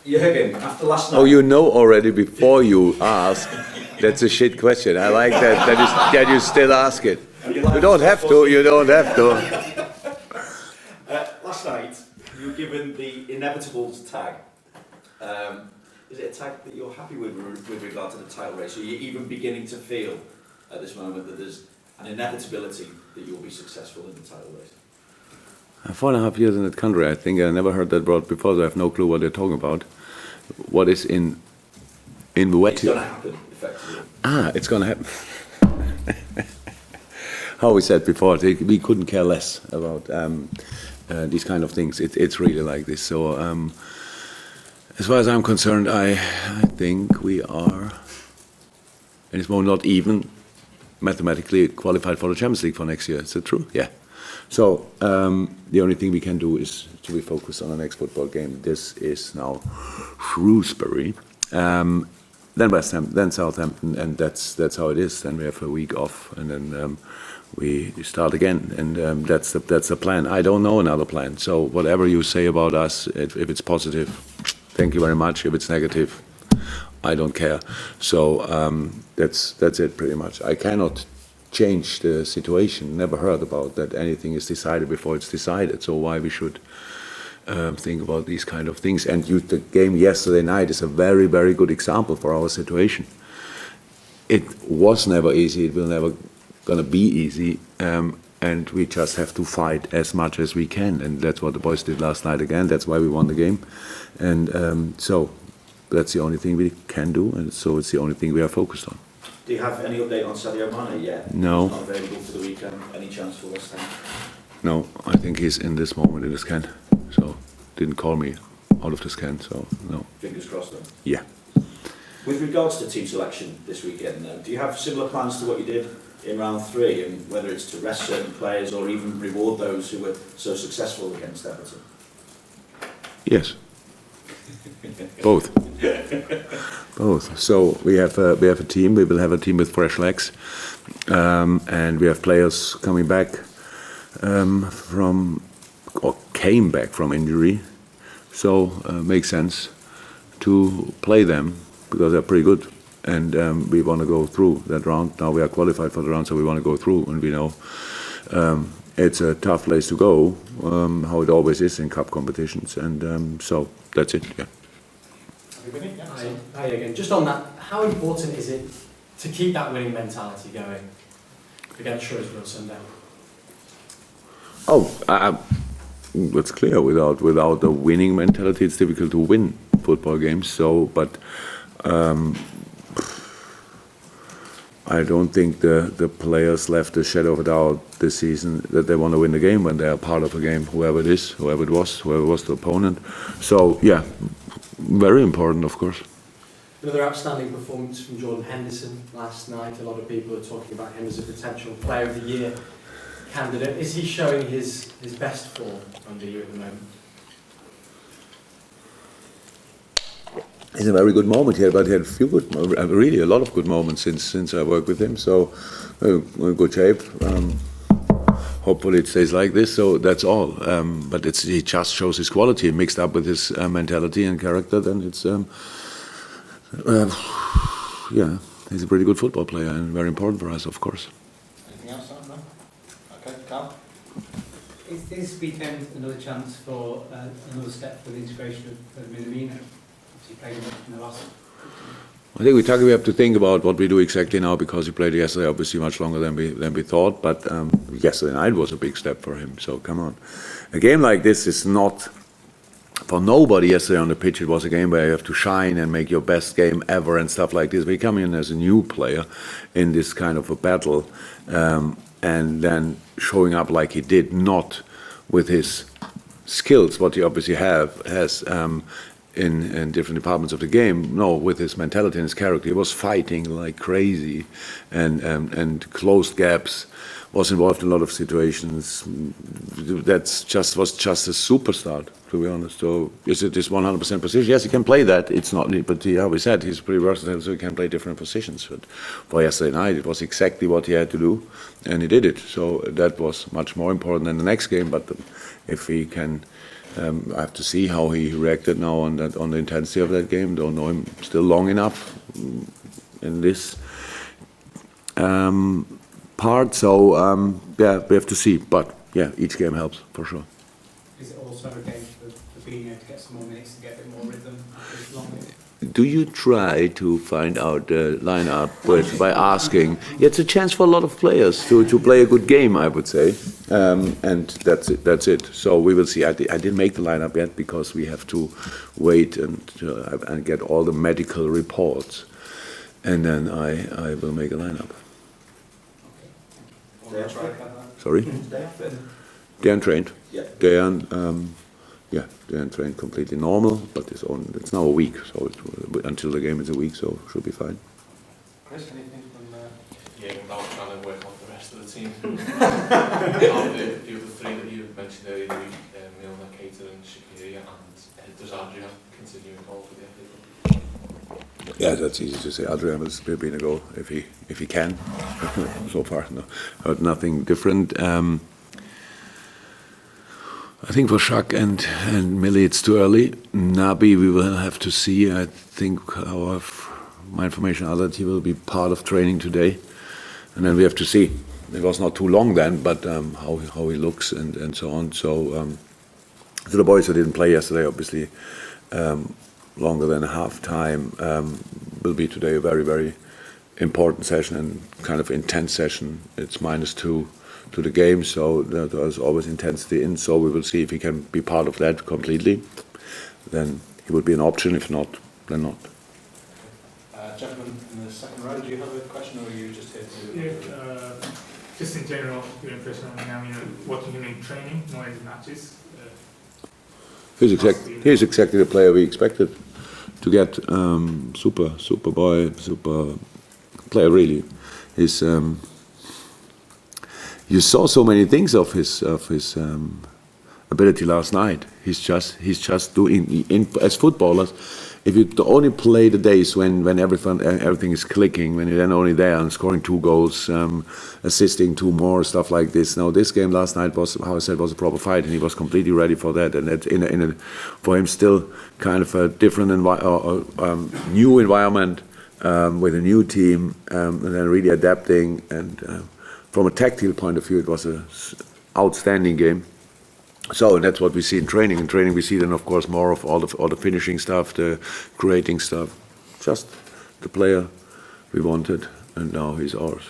Jurgen, after last night... Oh, you know already before you ask. That's a shit question. I like that you still ask it. You don't have to, you don't have to. Last night, you were given the inevitables tag. Is it a tag that you're happy with regard to the title race? Are you even beginning to feel at this moment that there's an inevitability that you'll be successful in the title race? 4.5 years in that country, I think. I never heard that word before, so I have no clue what they're talking about. What is in the wet? It's going to happen, effectively. It's going to happen. How we said before, we couldn't care less about these kind of things. It's really like this. So, as far as I'm concerned, I think we are, and it's more not even mathematically qualified for the Champions League for next year. Is it true? Yeah. So the only thing we can do is to be focused on the next football game. This is now Shrewsbury, then West Ham, then Southampton, and that's how it is. Then we have a week off, and then we start again, and that's the plan. I don't know another plan. So whatever you say about us, if it's positive, thank you very much. If it's negative, I don't care. So that's it pretty much. I cannot change the situation. Never heard about that anything is decided before it's decided. So why we should think about these kind of things? And the game yesterday night is a very, very good example for our situation. It was never easy. It will never gonna be easy. And we just have to fight as much as we can. And that's what the boys did last night again. That's why we won the game. And so that's the only thing we can do. And so it's the only thing we are focused on. Do you have any update on Sadio Mane yet? No. He's not available for the weekend. Any chance for West Ham? No, I think he's in this moment in the scan. So didn't call me out of the scan. So no. Fingers crossed then. Yeah. With regards to team selection this weekend, do you have similar plans to what you did in round 3, and whether it's to rest certain players or even reward those who were so successful against Everton? Yes. Both. Both. So we have a team. We will have a team with fresh legs, and we have players coming back came back from injury. So makes sense to play them because they're pretty good, and we want to go through that round. Now we are qualified for the round, so we want to go through, and we know it's a tough place to go, how it always is in cup competitions, and so that's it. Yeah. Hi again. Just on that, how important is it to keep that winning mentality going against Shrewsbury on Sunday? That's clear. Without a winning mentality, it's difficult to win football games. So, but I don't think the players left a shadow of a doubt this season that they want to win the game when they are part of a game, whoever it was the opponent. So, yeah, very important, of course. Another outstanding performance from Jordan Henderson last night. A lot of people are talking about him as a potential Player of the Year candidate. Is he showing his best form under you at the moment? It's a very good moment here, but he had really a lot of good moments since I worked with him. So, in good shape. Hopefully it stays like this. So that's all. But he just shows his quality mixed up with his mentality and character. Then it's yeah, he's a pretty good football player and very important for us, of course. Anything else, Sam? No? Okay, Carl? Is this weekend another chance for another step for the integration of Minamino? He played in the last. I think we have to think about what we do exactly now because he played yesterday obviously much longer than we thought. But yesterday night was a big step for him. So come on, a game like this is not for nobody. Yesterday on the pitch, it was a game where you have to shine and make your best game ever and stuff like this. We come in as a new player in this kind of a battle, and then showing up like he did, not with his skills, what he obviously has. In different departments of the game, no, with his mentality and his character, he was fighting like crazy, and closed gaps, was involved in a lot of situations. Was just a superstar, to be honest. So is it this 100% position? Yes, he can play that. It's not, but how we said, he's pretty versatile, so he can play different positions. But for yesterday night, it was exactly what he had to do, and he did it. So that was much more important than the next game. But if he can I have to see how he reacted now on the intensity of that game. Don't know him still long enough in this part. So yeah, we have to see. But yeah, each game helps for sure. Is it also a game for Fabinho to get some more minutes, to get a bit more rhythm after this long? Do you try to find out the lineup by asking? Yeah, it's a chance for a lot of players to play a good game, I would say, and that's it. That's it. So we will see. I didn't make the lineup yet because we have to wait and get all the medical reports, and then I will make a lineup. They are Sorry, They are fit. they are trained. Yeah. They are. Yeah, they are trained completely normal, but it's now a week, so until the game is a week, so should be fine. Chris, anything from Yeah, now trying to work on the rest of the team. The other three that you mentioned earlier in the week, Milner, Keita and Shaqiri, and does Adrian continue in goal for the FA Cup? Yeah, that's easy to say. Adrian will be in a goal if he can. So far, no, heard nothing different. I think for Shaq and Millie it's too early. Nabi we will have to see. I think my information are that he will be part of training today, and then we have to see. It was not too long then, but how he looks and so on. So the boys who didn't play yesterday, obviously longer than half time, will be today a very, very important session and kind of intense session. It's -2 to the game, so there's always intensity in, so we will see if he can be part of that completely. Then he would be an option, if not, then not. gentlemen in the second row, do you have a question or are you just here to... Yeah, just in general, your impression on him, watching him in training, not in matches. He's exactly the player we expected to get. Super boy, super player, really. He's you saw so many things of his ability last night. He's just doing as footballers. If you only play the days when everything is clicking, when you're then only there and scoring 2 goals, assisting 2 more, stuff like this. Now this game last night was, how I said, was a proper fight, and he was completely ready for that. And that for him still kind of a different new environment with a new team, and then really adapting. And from a tactical point of view, it was an outstanding game. So that's what we see in training. In training, we see then, of course, more of all the finishing stuff, the creating stuff. Just the player we wanted, and now he's ours.